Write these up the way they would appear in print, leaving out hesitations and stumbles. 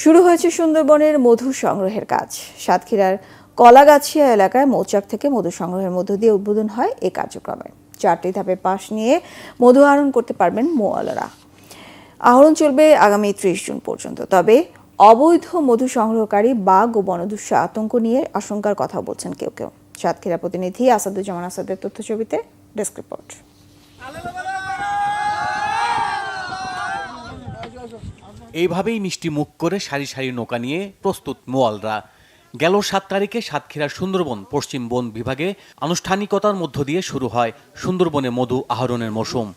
শুরু হয়েছে সুন্দরবনের মধু সংগ্রহের কাজ। সাতক্ষীরার কলাগাছিয়া এলাকায় মৌচাক থেকে মধু সংগ্রহের মধ্য দিয়ে উদ্বোধন হয় এই কার্যক্রমে। 4টি ধাপে পাশ নিয়ে মধু আহরণ করতে পারবেন মৌয়ালরা। আহরণ চলবে আগামী 30 জুন পর্যন্ত। তবে অবৈধ মধু সংগ্রহকারী বাঘ ও বনদস্যু আতঙ্ক নিয়ে আশঙ্কার কথা বলছেন কেউ কেউ। সাতক্ষীরা প্রতিনিধি আসাদুজ্জামান আসাদের তথ্যছবিতে ডেস্ক রিপোর্ট। এইভাবেই মিষ্টি মুখ করে সারি সারি নৌকা নিয়ে প্রস্তুত মোয়ালরা। গেল 7 তারিখে সাতক্ষীরার সুন্দরবন পশ্চিম বন বিভাগে আনুষ্ঠানিকতার মধ্য দিয়ে শুরু হয় সুন্দরবনে মধু আহরণের মৌসুম।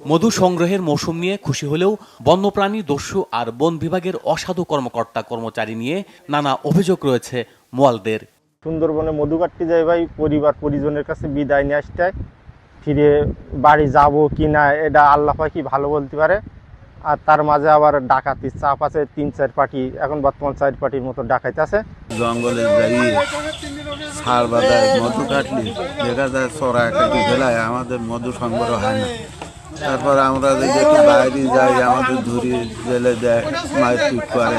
মধু সংগ্রহের মৌসুম নিয়ে খুশি হলেও বন্যপ্রাণী দস্যু আর বন বিভাগের অসাধু কর্মকর্তা কর্মচারী নিয়ে নানা অভিযোগ রয়েছে মোয়ালদের। সুন্দরবনে মধু কাটতে যাই ভাই, পরিবার পরিজনের কাছে বিদায় নিয়ে আসতে, ফিরে বাড়ি যাব কি না এটা আল্লাহ পাকি ভালো বলতে পারে। আর তার মাঝে আবার ডাকাতির চাপ আছে, 3-4 পার্টি, এখন বর্তমান 4 পার্টির মতো ডাকাইতে আছে। জঙ্গলে যাই সার বাদায় মধু কাটলি দেখা যায় চড়া কাটি ফেলায়, আমাদের মধু সংগ্রহ হয় না। তারপর আমরা যদি একটু বাইরে যাই আমাদের ধরি জেলে দেয়, মারপিট করে,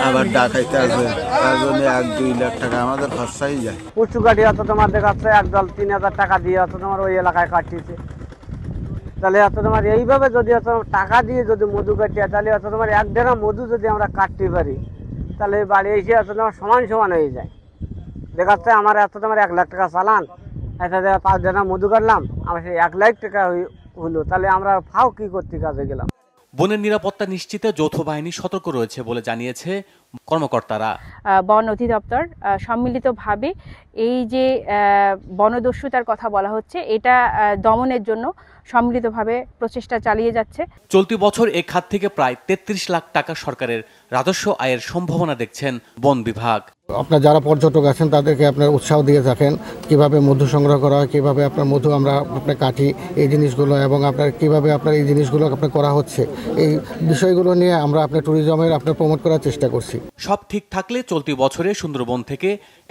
আবার ডাকাইতে আসবে। তার জন্য 1-2 লাখ টাকা আমাদের খরচাই যায়। উঁচু কাঠি অত তোমার দেখাচ্ছে একদল 3000 টাকা দিয়ে অত তোমার ওই এলাকায় কাটতেছে। তাহলে অত তোমার এইভাবে যদি অত টাকা দিয়ে যদি মধু কাটিয়ে, তাহলে অত তোমার 1 ডেরা মধু যদি আমরা কাটতে পারি, তাহলে বাড়ি এসে অত তোমার সমান সমান হয়ে যায়। দেখাচ্ছে আমার এত তোমার 1 লাখ টাকা চালান, এটা 5 ডেরা মধু কাটলাম, আমার সেই 1 লাখ টাকা হলো, তাহলে আমরা ফাও কি করতে কাজে গেলাম। বনের নিরাপত্তা নিশ্চিতে যৌথ বাহিনী সতর্ক রয়েছে বলে জানিয়েছে কর্মকর্তারা। বন অধিদপ্তর সম্মিলিতভাবে এই যে বনদস্যুতার কথা বলা হচ্ছে, এটা দমনের জন্য সম্মিলিতভাবে প্রচেষ্টা চালিয়ে যাচ্ছে। চলতি বছর এই খাত থেকে প্রায় 33 লাখ টাকা সরকারের রাজস্ব আয়ের সম্ভাবনা দেখছেন বন বিভাগ। আপনার যারা পর্যটক আছেন তাদেরকে আপনার উৎসাহ দিয়ে থাকেন কিভাবে মধু সংগ্রহ করা হয়, কিভাবে আপনার মধু আমরা আপনার কাটি, এই জিনিসগুলো, এবং আপনার কিভাবে আপনার এই জিনিসগুলো আপনার করা হচ্ছে, এই বিষয়গুলো নিয়ে আমরা আপনার ট্যুরিজমের আপনার প্রমোট করার চেষ্টা করছি। সব ঠিক থাকলে চলতি বছরে সুন্দরবন থেকে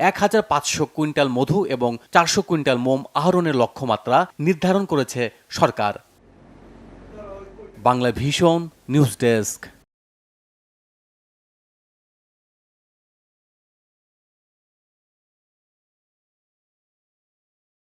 1500 কুইন্টাল মধু এবং 400 কুইন্টাল মোম আহরণের লক্ষ্যমাত্রা নির্ধারণ করেছে সরকার। Bangla vision news desk.